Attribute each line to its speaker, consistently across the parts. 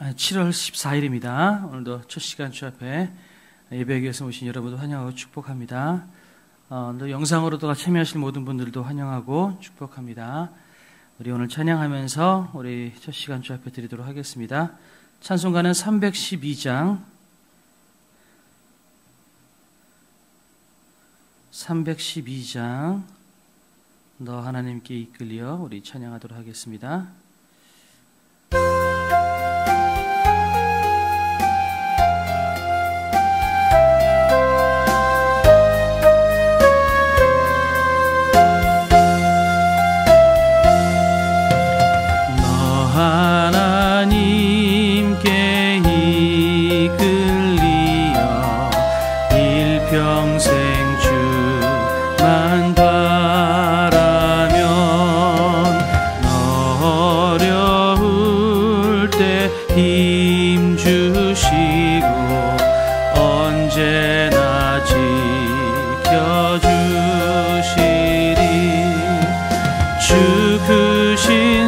Speaker 1: 7월 14일입니다. 오늘도 첫 시간 주 앞에 예배하기 위해서 오신 여러분도 환영하고 축복합니다. 또 영상으로도 참여하실 모든 분들도 환영하고 축복합니다. 우리 오늘 찬양하면서 우리 첫 시간 주 앞에 드리도록 하겠습니다. 찬송가는 312장 너 하나님께 이끌려 우리 찬양하도록 하겠습니다.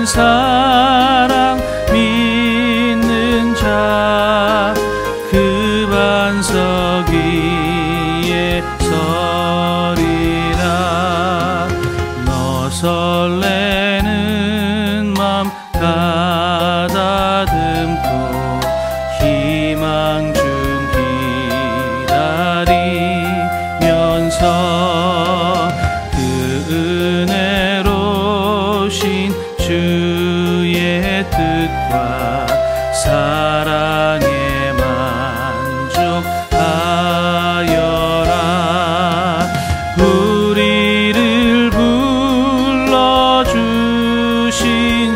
Speaker 1: 사랑 믿는 자 그 반석 위에 서리라. 너 설레는 맘 가다듬고 희망 중 기다리면서 그 은혜로신 주의 뜻과 사랑에 만족하여라. 우리를 불러주신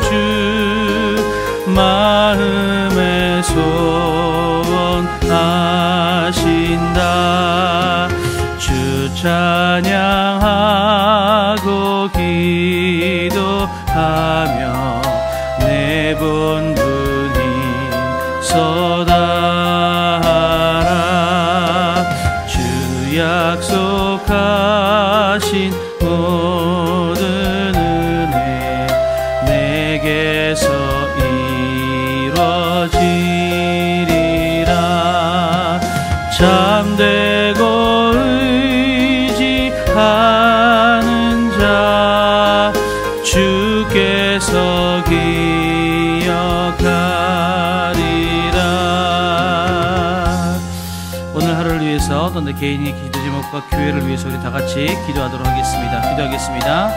Speaker 1: 주 마음에 소원하신다. 주 찬양하고 기도하며 내 본분이 쏟아라. 주 약속하신 모든 은혜 내게서 이루어지리라. 참되고 의지하는 자 주께서 기억하리라. 오늘 하루를 위해서 또 내 개인의 기도 제목과 교회를 위해서 우리 다 같이 기도하도록 하겠습니다. 기도하겠습니다.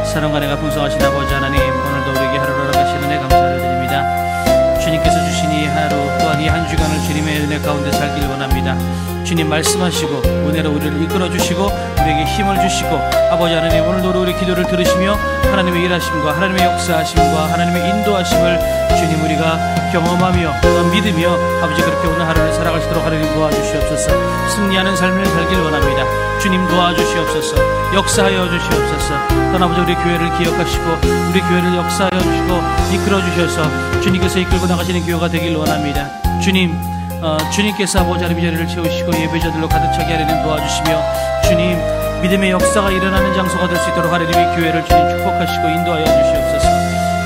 Speaker 1: 사랑과 내가 풍성하신 아버지 하나님, 오늘도 우리에게 하루를 허락하신 은혜 감사를 드립니다. 주님께서 주신 이 하루 또한 이 한 주간을 주님의 은혜 가운데 살길 원합니다. 주님 말씀하시고 은혜로 우리를 이끌어주시고 우리에게 힘을 주시고 아버지 하나님, 오늘도 우리 기도를 들으시며 하나님의 일하심과 하나님의 역사하심과 하나님의 인도하심을 주님 우리가 경험하며 또한 믿으며 아버지 그렇게 오늘 하루를 살아갈 수 있도록 하나님 도와주시옵소서. 승리하는 삶을 살길 원합니다. 주님 도와주시옵소서. 역사하여 주시옵소서. 또한 아버지 우리 교회를 기억하시고 우리 교회를 역사하여 주시고 이끌어 주셔서 주님께서 이끌고 나가시는 교회가 되길 원합니다. 주님께서 아버지 하나님 자리를 채우시고 예배자들로 가득 차게 하려는 도와주시며 주님 믿음의 역사가 일어나는 장소가 될 수 있도록 하나님의 교회를 주님 축복하시고 인도하여 주시옵소서.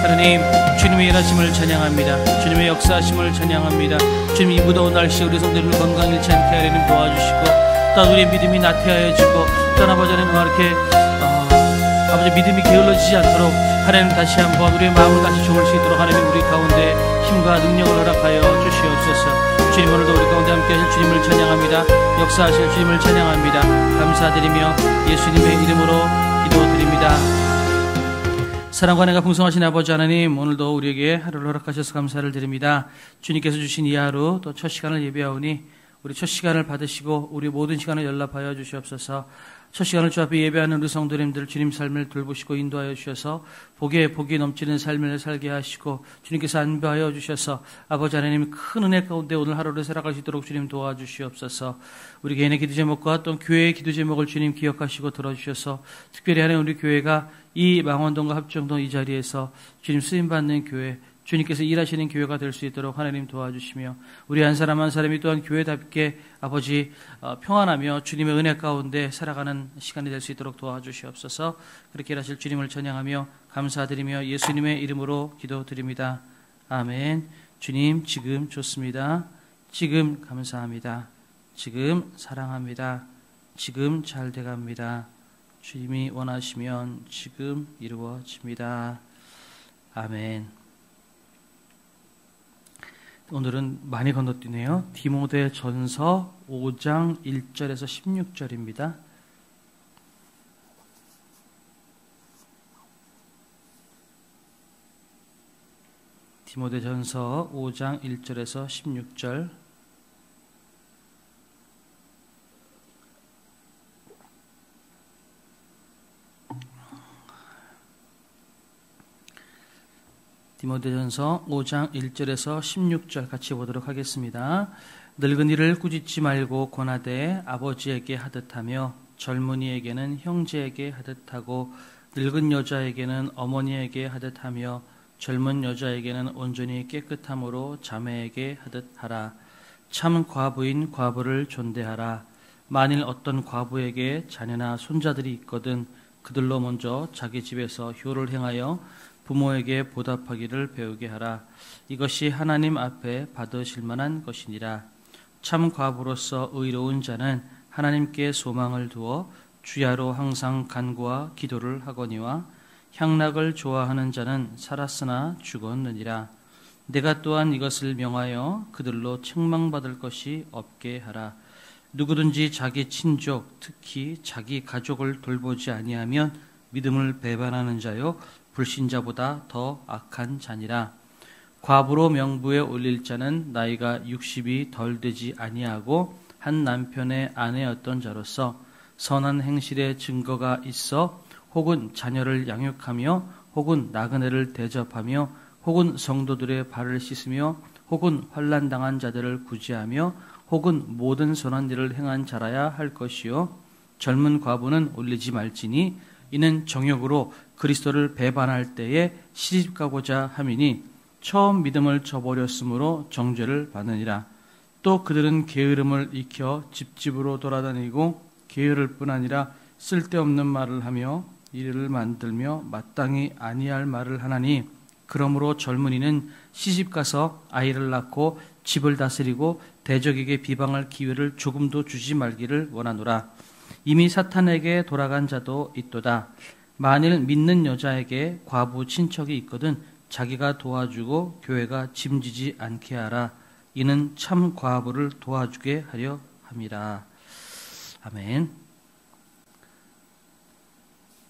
Speaker 1: 하나님 주님의 일하심을 찬양합니다. 주님의 역사하심을 찬양합니다. 주님 이 무더운 날씨에 우리 성도님을 건강 잃지 않게 하려는 도와주시고 또한 우리의 믿음이 나태하여지고 또한 아버지 하나님 이렇게 아버지 믿음이 게을러지지 않도록 하나님 다시 한번 우리의 마음을 다시 좋을 수 있도록 하나님 우리 가운데 힘과 능력을 허락하여 주시옵소서. 주님 오늘도 우리 가운데 함께 하실 주님을 찬양합니다. 역사하실 주님을 찬양합니다. 감사드리며 예수님의 이름으로 기도드립니다. 사랑과 내가 풍성하신 아버지 하나님, 오늘도 우리에게 하루를 허락하셔서 감사를 드립니다. 주님께서 주신 이 하루 또 첫 시간을 예배하오니 우리 첫 시간을 받으시고 우리 모든 시간을 연락하여 주시옵소서. 첫 시간을 주 앞에 예배하는 우리 성도님들 주님 삶을 돌보시고 인도하여 주셔서 복이 넘치는 삶을 살게 하시고 주님께서 안배하여 주셔서 아버지 하나님 큰 은혜 가운데 오늘 하루를 살아갈 수 있도록 주님 도와주시옵소서. 우리 개인의 기도 제목과 또 교회의 기도 제목을 주님 기억하시고 들어주셔서 특별히 하나님 우리 교회가 이 망원동과 합정동 이 자리에서 주님 쓰임받는 교회, 주님께서 일하시는 교회가 될 수 있도록 하나님 도와주시며 우리 한 사람 한 사람이 또한 교회답게 아버지 평안하며 주님의 은혜 가운데 살아가는 시간이 될 수 있도록 도와주시옵소서. 그렇게 일하실 주님을 찬양하며 감사드리며 예수님의 이름으로 기도드립니다. 아멘. 주님, 지금 좋습니다. 지금 감사합니다. 지금 사랑합니다. 지금 잘 돼갑니다. 주님이 원하시면 지금 이루어집니다. 아멘. 오늘은 많이 건너뛰네요. 디모데전서 5장 1절에서 16절입니다. 디모데전서 5장 1절에서 16절. 디모데전서 5장 1절에서 16절 같이 보도록 하겠습니다. 늙은이를 꾸짖지 말고 권하되 아버지에게 하듯하며 젊은이에게는 형제에게 하듯하고 늙은 여자에게는 어머니에게 하듯하며 젊은 여자에게는 온전히 깨끗함으로 자매에게 하듯하라. 참 과부인 과부를 존대하라. 만일 어떤 과부에게 자녀나 손자들이 있거든 그들로 먼저 자기 집에서 효를 행하여 부모에게 보답하기를 배우게 하라. 이것이 하나님 앞에 받으실 만한 것이니라. 참 과부로서 의로운 자는 하나님께 소망을 두어 주야로 항상 간구와 기도를 하거니와 향락을 좋아하는 자는 살았으나 죽었느니라. 내가 또한 이것을 명하여 그들로 책망받을 것이 없게 하라. 누구든지 자기 친족, 특히 자기 가족을 돌보지 아니하면 믿음을 배반하는 자요 불신자보다 더 악한 자니라. 과부로 명부에 올릴 자는 나이가 60이 덜 되지 아니하고 한 남편의 아내였던 자로서 선한 행실의 증거가 있어 혹은 자녀를 양육하며 혹은 나그네를 대접하며 혹은 성도들의 발을 씻으며 혹은 환난 당한 자들을 구제하며 혹은 모든 선한 일을 행한 자라야 할 것이요 젊은 과부는 올리지 말지니 이는 정욕으로 그리스도를 배반할 때에 시집가고자 함이니 처음 믿음을 저버렸으므로 정죄를 받느니라. 또 그들은 게으름을 익혀 집집으로 돌아다니고 게으를 뿐 아니라 쓸데없는 말을 하며 이를 만들며 마땅히 아니할 말을 하나니 그러므로 젊은이는 시집가서 아이를 낳고 집을 다스리고 대적에게 비방할 기회를 조금도 주지 말기를 원하노라. 이미 사탄에게 돌아간 자도 있도다. 만일 믿는 여자에게 과부 친척이 있거든 자기가 도와주고 교회가 짐지지 않게 하라. 이는 참 과부를 도와주게 하려 함이라. 아멘.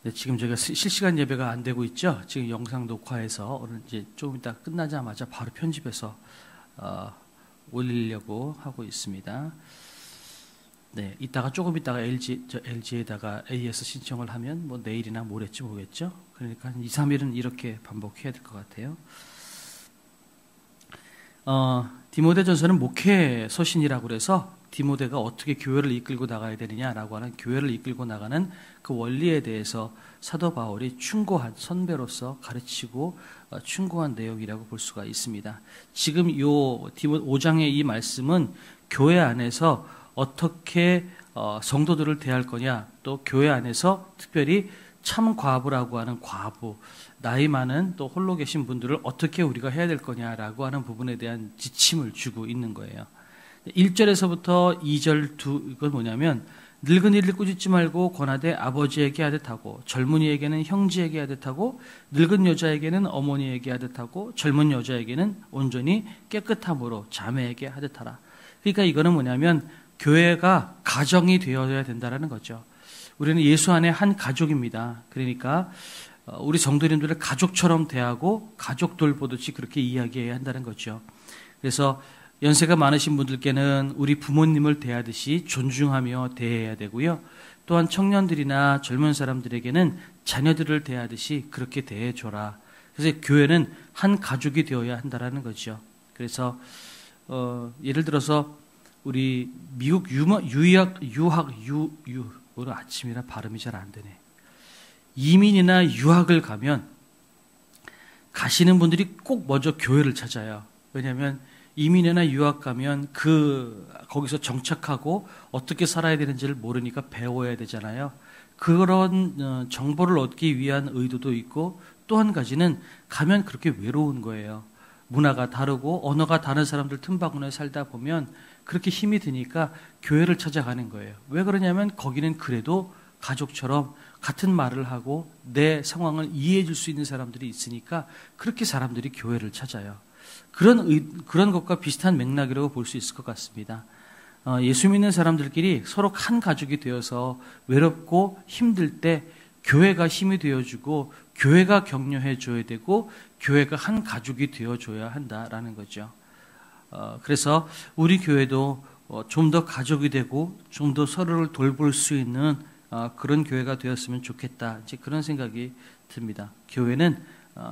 Speaker 1: 네, 지금 저희가 실시간 예배가 안 되고 있죠. 지금 영상 녹화해서 오늘 이제 조금 이따 끝나자마자 바로 편집해서 올리려고 하고 있습니다. 네, 조금 있다가 LG에다가 AS 신청을 하면 뭐 내일이나 모레쯤 오겠죠. 그러니까 한 2, 3일은 이렇게 반복해야 될 것 같아요. 디모데전서는 목회 서신이라고 그래서 디모데가 어떻게 교회를 이끌고 나가야 되느냐라고 하는 교회를 이끌고 나가는 그 원리에 대해서 사도 바울이 충고한 선배로서 가르치고 충고한 내용이라고 볼 수가 있습니다. 지금 요 5장의 이 말씀은 교회 안에서 어떻게 성도들을 대할 거냐, 또 교회 안에서 특별히 참 과부라고 하는 과부, 나이 많은 또 홀로 계신 분들을 어떻게 우리가 해야 될 거냐라고 하는 부분에 대한 지침을 주고 있는 거예요. 1절에서부터 2절 이건 뭐냐면 늙은이를 꾸짖지 말고 권하되 아버지에게 하듯 하고 젊은이에게는 형제에게 하듯 하고 늙은 여자에게는 어머니에게 하듯 하고 젊은 여자에게는 온전히 깨끗함으로 자매에게 하듯 하라. 그러니까 이거는 뭐냐면 교회가 가정이 되어야 된다는 거죠. 우리는 예수 안에 한 가족입니다. 그러니까 우리 성도님들을 가족처럼 대하고 가족들 보듯이 그렇게 이야기해야 한다는 거죠. 그래서 연세가 많으신 분들께는 우리 부모님을 대하듯이 존중하며 대해야 되고요. 또한 청년들이나 젊은 사람들에게는 자녀들을 대하듯이 그렇게 대해줘라. 그래서 교회는 한 가족이 되어야 한다는 거죠. 그래서 예를 들어서 우리 미국 오늘 아침이라 발음이 잘 안 되네. 이민이나 유학을 가면 가시는 분들이 꼭 먼저 교회를 찾아요. 왜냐하면 이민이나 유학 가면 거기서 정착하고 어떻게 살아야 되는지를 모르니까 배워야 되잖아요. 그런 정보를 얻기 위한 의도도 있고 또 한 가지는 가면 그렇게 외로운 거예요. 문화가 다르고 언어가 다른 사람들 틈바구니에 살다 보면 그렇게 힘이 드니까 교회를 찾아가는 거예요. 왜 그러냐면 거기는 그래도 가족처럼 같은 말을 하고 내 상황을 이해해 줄 수 있는 사람들이 있으니까 그렇게 사람들이 교회를 찾아요. 그런 것과 비슷한 맥락이라고 볼 수 있을 것 같습니다. 예수 믿는 사람들끼리 서로 한 가족이 되어서 외롭고 힘들 때 교회가 힘이 되어주고 교회가 격려해 줘야 되고 교회가 한 가족이 되어줘야 한다라는 거죠. 그래서 우리 교회도 좀 더 가족이 되고 좀 더 서로를 돌볼 수 있는 그런 교회가 되었으면 좋겠다. 이제 그런 생각이 듭니다. 교회는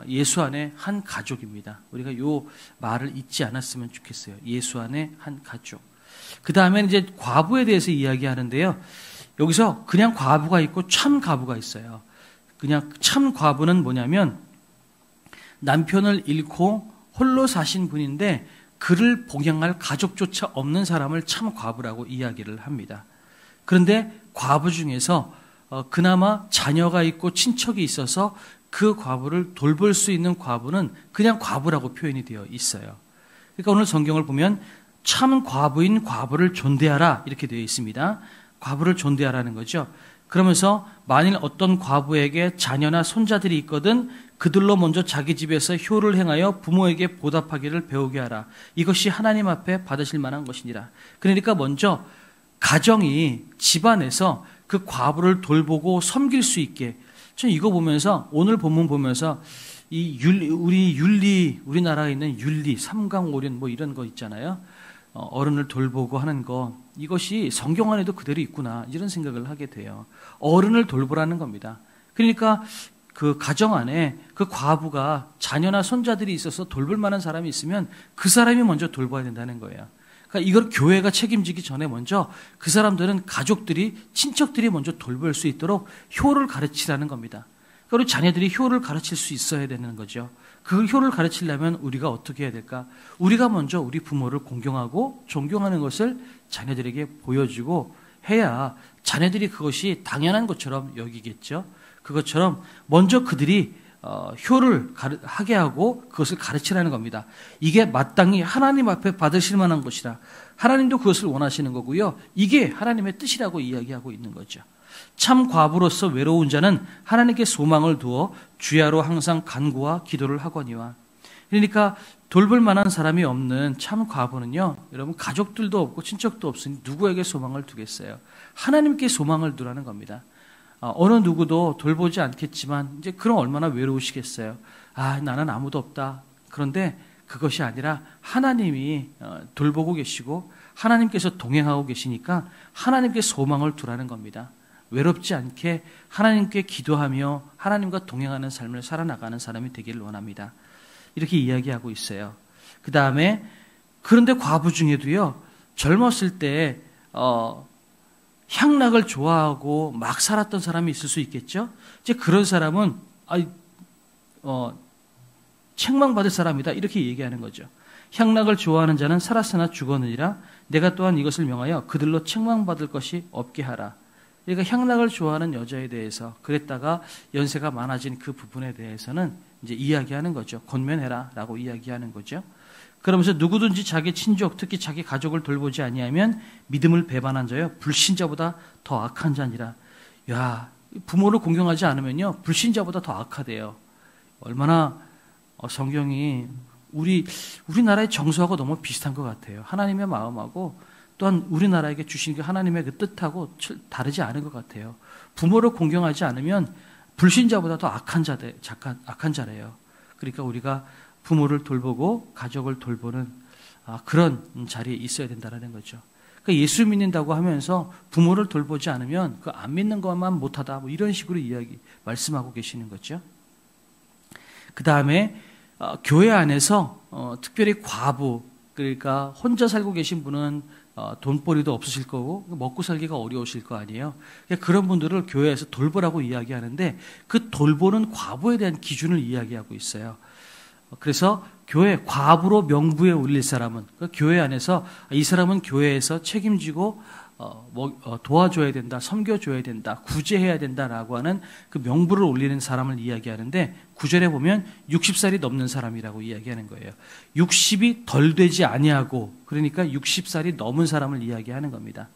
Speaker 1: 예수 안에 한 가족입니다. 우리가 요 말을 잊지 않았으면 좋겠어요. 예수 안에 한 가족. 그 다음에 이제 과부에 대해서 이야기하는데요. 여기서 그냥 과부가 있고 참 과부가 있어요. 그냥 참 과부는 뭐냐면 남편을 잃고 홀로 사신 분인데 그를 복양할 가족조차 없는 사람을 참 과부라고 이야기를 합니다. 그런데 과부 중에서 그나마 자녀가 있고 친척이 있어서 그 과부를 돌볼 수 있는 과부는 그냥 과부라고 표현이 되어 있어요. 그러니까 오늘 성경을 보면 참 과부인 과부를 존대하라 이렇게 되어 있습니다. 과부를 존대하라는 거죠. 그러면서 만일 어떤 과부에게 자녀나 손자들이 있거든 그들로 먼저 자기 집에서 효를 행하여 부모에게 보답하기를 배우게 하라. 이것이 하나님 앞에 받으실 만한 것이니라. 그러니까 먼저 가정이 집안에서 그 과부를 돌보고 섬길 수 있게. 저는 이거 보면서 오늘 본문 보면서 우리나라에 있는 윤리, 삼강오륜 뭐 이런 거 있잖아요. 어른을 돌보고 하는 거 이것이 성경 안에도 그대로 있구나 이런 생각을 하게 돼요. 어른을 돌보라는 겁니다. 그러니까 그 가정 안에 그 과부가 자녀나 손자들이 있어서 돌볼 만한 사람이 있으면 그 사람이 먼저 돌봐야 된다는 거예요. 그러니까 이걸 교회가 책임지기 전에 먼저 그 사람들은 가족들이 친척들이 먼저 돌볼 수 있도록 효를 가르치라는 겁니다. 그러니까 우리 자녀들이 효를 가르칠 수 있어야 되는 거죠. 그 효를 가르치려면 우리가 어떻게 해야 될까? 우리가 먼저 우리 부모를 공경하고 존경하는 것을 자녀들에게 보여주고 해야 자녀들이 그것이 당연한 것처럼 여기겠죠. 그것처럼 먼저 그들이 효를 하게 하고 그것을 가르치라는 겁니다. 이게 마땅히 하나님 앞에 받으실 만한 것이라. 하나님도 그것을 원하시는 거고요. 이게 하나님의 뜻이라고 이야기하고 있는 거죠. 참 과부로서 외로운 자는 하나님께 소망을 두어 주야로 항상 간구와 기도를 하거니와. 그러니까 돌볼 만한 사람이 없는 참 과부는요, 여러분 가족들도 없고 친척도 없으니 누구에게 소망을 두겠어요? 하나님께 소망을 두라는 겁니다. 어느 누구도 돌보지 않겠지만 이제 그럼 얼마나 외로우시겠어요? 나는 아무도 없다. 그런데 그것이 아니라 하나님이 돌보고 계시고 하나님께서 동행하고 계시니까 하나님께 소망을 두라는 겁니다. 외롭지 않게 하나님께 기도하며 하나님과 동행하는 삶을 살아나가는 사람이 되기를 원합니다. 이렇게 이야기하고 있어요. 그 다음에 그런데 과부 중에도요, 젊었을 때 향락을 좋아하고 막 살았던 사람이 있을 수 있겠죠. 이제 그런 사람은 책망받을 사람이다 이렇게 얘기하는 거죠. 향락을 좋아하는 자는 살았으나 죽었느니라. 내가 또한 이것을 명하여 그들로 책망받을 것이 없게 하라. 그러니까 향락을 좋아하는 여자에 대해서 그랬다가 연세가 많아진 그 부분에 대해서는 이제 이야기하는 거죠. 권면해라라고 이야기하는 거죠. 그러면서 누구든지 자기 친족, 특히 자기 가족을 돌보지 아니하면 믿음을 배반한 자요 불신자보다 더 악한 자니라. 야, 부모를 공경하지 않으면요 불신자보다 더 악하대요. 얼마나 성경이 우리나라의 정서하고 너무 비슷한 것 같아요. 하나님의 마음하고 또한 우리나라에게 주신 그 하나님의 그 뜻하고 다르지 않은 것 같아요. 부모를 공경하지 않으면 불신자보다 더 악한 자래요. 그러니까 우리가 부모를 돌보고 가족을 돌보는 그런 자리에 있어야 된다는 거죠. 그러니까 예수 믿는다고 하면서 부모를 돌보지 않으면 그 안 믿는 것만 못하다 뭐 이런 식으로 말씀하고 계시는 거죠. 그 다음에 교회 안에서 특별히 과부, 그러니까 혼자 살고 계신 분은 돈벌이도 없으실 거고 먹고 살기가 어려우실 거 아니에요. 그러니까 그런 분들을 교회에서 돌보라고 이야기하는데 그 돌보는 과부에 대한 기준을 이야기하고 있어요. 그래서 교회 과부로 명부에 올릴 사람은 교회 안에서 이 사람은 교회에서 책임지고 도와줘야 된다, 섬겨줘야 된다, 구제해야 된다라고 하는 그 명부를 올리는 사람을 이야기하는데 9절에 보면 60살이 넘는 사람이라고 이야기하는 거예요. 60이 덜 되지 아니하고 그러니까 60살이 넘은 사람을 이야기하는 겁니다.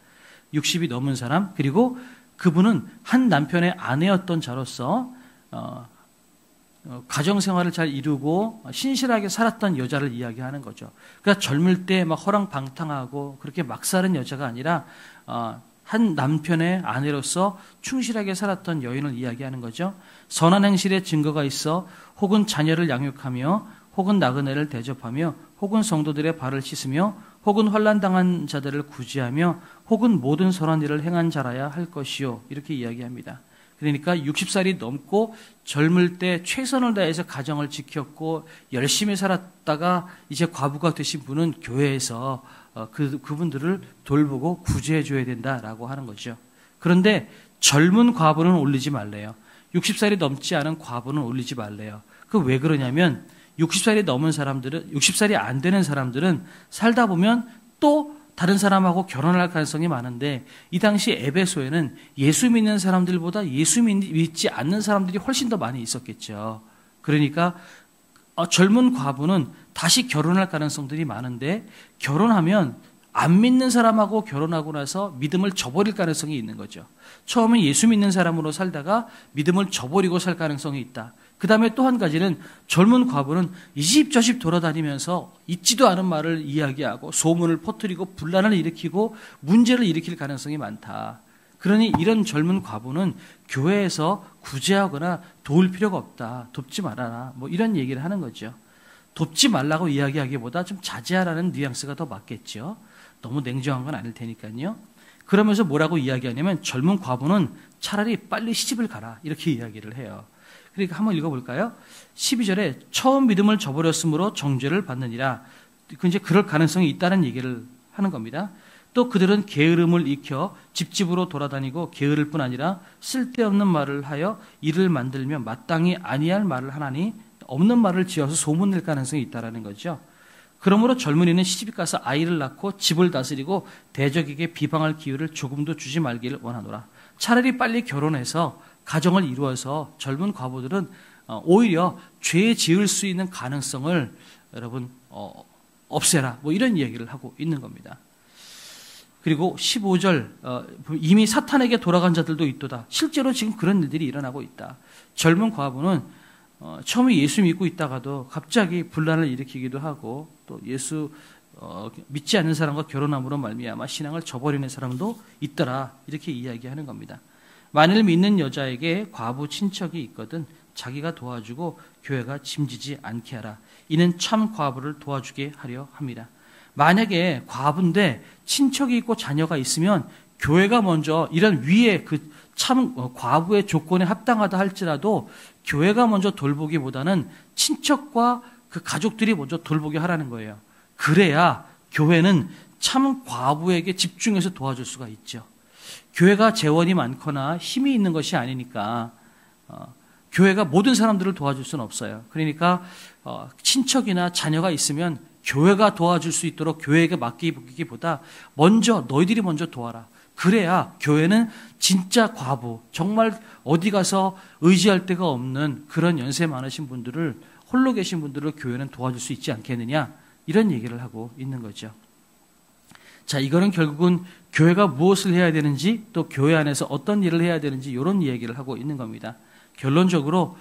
Speaker 1: 60이 넘은 사람 그리고 그분은 한 남편의 아내였던 자로서 가정생활을 잘 이루고 신실하게 살았던 여자를 이야기하는 거죠. 그러니까 젊을 때 막 허랑방탕하고 그렇게 막 사는 여자가 아니라 한 남편의 아내로서 충실하게 살았던 여인을 이야기하는 거죠. 선한 행실의 증거가 있어 혹은 자녀를 양육하며 혹은 나그네를 대접하며 혹은 성도들의 발을 씻으며 혹은 환난당한 자들을 구제하며 혹은 모든 선한 일을 행한 자라야 할 것이요. 이렇게 이야기합니다. 그러니까 60살이 넘고 젊을 때 최선을 다해서 가정을 지켰고 열심히 살았다가 이제 과부가 되신 분은 교회에서 그분들을 돌보고 구제해 줘야 된다라고 하는 거죠. 그런데 젊은 과부는 올리지 말래요. 60살이 넘지 않은 과부는 올리지 말래요. 그 왜 그러냐면 60살이 넘은 사람들은 60살이 안 되는 사람들은 살다 보면 또 다른 사람하고 결혼할 가능성이 많은데 이 당시 에베소에는 예수 믿는 사람들보다 예수 믿지 않는 사람들이 훨씬 더 많이 있었겠죠. 그러니까 젊은 과부는 다시 결혼할 가능성들이 많은데 결혼하면 안 믿는 사람하고 결혼하고 나서 믿음을 저버릴 가능성이 있는 거죠. 처음에 예수 믿는 사람으로 살다가 믿음을 저버리고 살 가능성이 있다. 그 다음에 또 한 가지는 젊은 과부는 이 집 저 집 돌아다니면서 있지도 않은 말을 이야기하고 소문을 퍼뜨리고 분란을 일으키고 문제를 일으킬 가능성이 많다. 그러니 이런 젊은 과부는 교회에서 구제하거나 도울 필요가 없다. 돕지 말아라. 뭐 이런 얘기를 하는 거죠. 돕지 말라고 이야기하기보다 좀 자제하라는 뉘앙스가 더 맞겠죠. 너무 냉정한 건 아닐 테니까요. 그러면서 뭐라고 이야기하냐면 젊은 과부는 차라리 빨리 시집을 가라. 이렇게 이야기를 해요. 그러니까 한번 읽어볼까요? 12절에 처음 믿음을 저버렸으므로 정죄를 받느니라. 이제 그럴 가능성이 있다는 얘기를 하는 겁니다. 또 그들은 게으름을 익혀 집집으로 돌아다니고 게으를 뿐 아니라 쓸데없는 말을 하여 일을 만들며 마땅히 아니할 말을 하나니 없는 말을 지어서 소문낼 가능성이 있다는 거죠. 그러므로 젊은이는 시집 가서 아이를 낳고 집을 다스리고 대적에게 비방할 기회를 조금도 주지 말기를 원하노라. 차라리 빨리 결혼해서 가정을 이루어서 젊은 과부들은 오히려 죄 지을 수 있는 가능성을 여러분 없애라. 뭐 이런 얘기를 하고 있는 겁니다. 그리고 15절 이미 사탄에게 돌아간 자들도 있도다. 실제로 지금 그런 일들이 일어나고 있다. 젊은 과부는 처음에 예수 믿고 있다가도 갑자기 분란을 일으키기도 하고 또 예수 믿지 않는 사람과 결혼함으로 말미암아 신앙을 저버리는 사람도 있더라. 이렇게 이야기하는 겁니다. 만일 믿는 여자에게 과부 친척이 있거든 자기가 도와주고 교회가 짐지지 않게 하라. 이는 참 과부를 도와주게 하려 합니다. 만약에 과부인데 친척이 있고 자녀가 있으면 교회가 먼저 이런 위에 그 참 과부의 조건에 합당하다 할지라도 교회가 먼저 돌보기보다는 친척과 그 가족들이 먼저 돌보게 하라는 거예요. 그래야 교회는 참 과부에게 집중해서 도와줄 수가 있죠. 교회가 재원이 많거나 힘이 있는 것이 아니니까 교회가 모든 사람들을 도와줄 수는 없어요. 그러니까 친척이나 자녀가 있으면 교회가 도와줄 수 있도록 교회에게 맡기기보다 먼저 너희들이 먼저 도와라. 그래야 교회는 진짜 과부, 정말 어디 가서 의지할 데가 없는 그런 연세 많으신 분들을 홀로 계신 분들을 교회는 도와줄 수 있지 않겠느냐 이런 얘기를 하고 있는 거죠. 자, 이거는 결국은 교회가 무엇을 해야 되는지 또 교회 안에서 어떤 일을 해야 되는지 이런 얘기를 하고 있는 겁니다. 결론적으로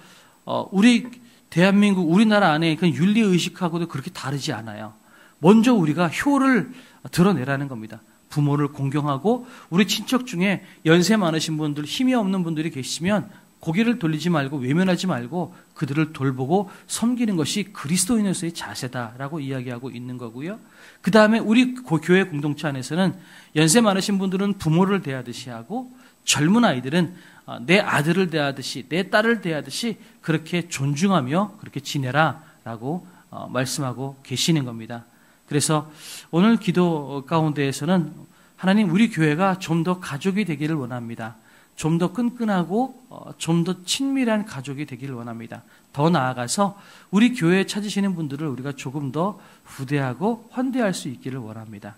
Speaker 1: 우리 대한민국 우리나라 안에 그 윤리의식하고도 그렇게 다르지 않아요. 먼저 우리가 효를 드러내라는 겁니다. 부모를 공경하고 우리 친척 중에 연세 많으신 분들, 힘이 없는 분들이 계시면 고개를 돌리지 말고 외면하지 말고 그들을 돌보고 섬기는 것이 그리스도인으로서의 자세다라고 이야기하고 있는 거고요. 그 다음에 우리 교회 공동체 안에서는 연세 많으신 분들은 부모를 대하듯이 하고 젊은 아이들은 내 아들을 대하듯이 내 딸을 대하듯이 그렇게 존중하며 그렇게 지내라라고 말씀하고 계시는 겁니다. 그래서 오늘 기도 가운데에서는 하나님 우리 교회가 좀 더 가족이 되기를 원합니다. 좀 더 끈끈하고 좀 더 친밀한 가족이 되기를 원합니다. 더 나아가서 우리 교회에 찾으시는 분들을 우리가 조금 더 후대하고 환대할 수 있기를 원합니다.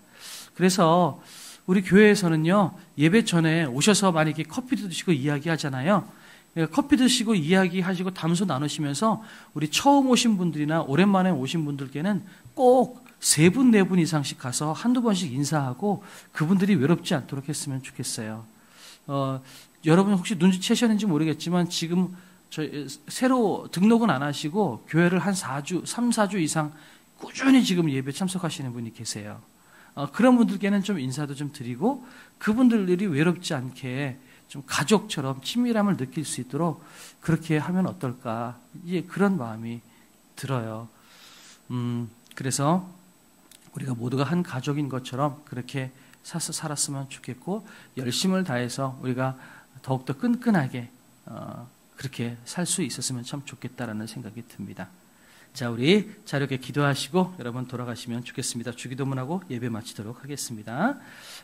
Speaker 1: 그래서 우리 교회에서는요, 예배 전에 오셔서 많이 이렇게 커피도 드시고 이야기하잖아요. 커피 드시고 이야기하시고 담소 나누시면서 우리 처음 오신 분들이나 오랜만에 오신 분들께는 꼭 3분, 4분 이상씩 가서 한두 번씩 인사하고 그분들이 외롭지 않도록 했으면 좋겠어요. 여러분 혹시 눈치채셨는지 모르겠지만 지금 새로 등록은 안 하시고 교회를 한 4주, 3, 4주 이상 꾸준히 지금 예배 참석하시는 분이 계세요. 그런 분들께는 좀 인사도 좀 드리고 그분들이 외롭지 않게 좀 가족처럼 친밀함을 느낄 수 있도록 그렇게 하면 어떨까? 그런 마음이 들어요. 그래서 우리가 모두가 한 가족인 것처럼 그렇게 살았으면 좋겠고 열심을 다해서 우리가 더욱더 끈끈하게 그렇게 살 수 있었으면 참 좋겠다라는 생각이 듭니다. 자, 우리 자료게 기도하시고 여러분 돌아가시면 좋겠습니다. 주기도문하고 예배 마치도록 하겠습니다.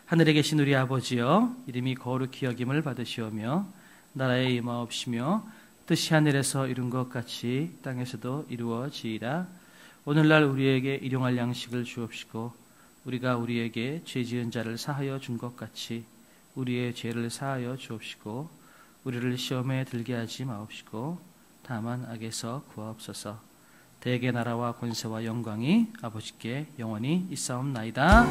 Speaker 1: 하늘에 계신 우리 아버지여, 이름이 거룩히 여김을 받으시오며 나라에 임하옵시며 뜻이 하늘에서 이룬 것 같이 땅에서도 이루어지이다. 오늘날 우리에게 일용할 양식을 주옵시고 우리가 우리에게 죄 지은 자를 사하여 준 것 같이 우리의 죄를 사하여 주옵시고 우리를 시험에 들게 하지 마옵시고 다만 악에서 구하옵소서. 대개 나라와 권세와 영광이 아버지께 영원히 있사옵나이다.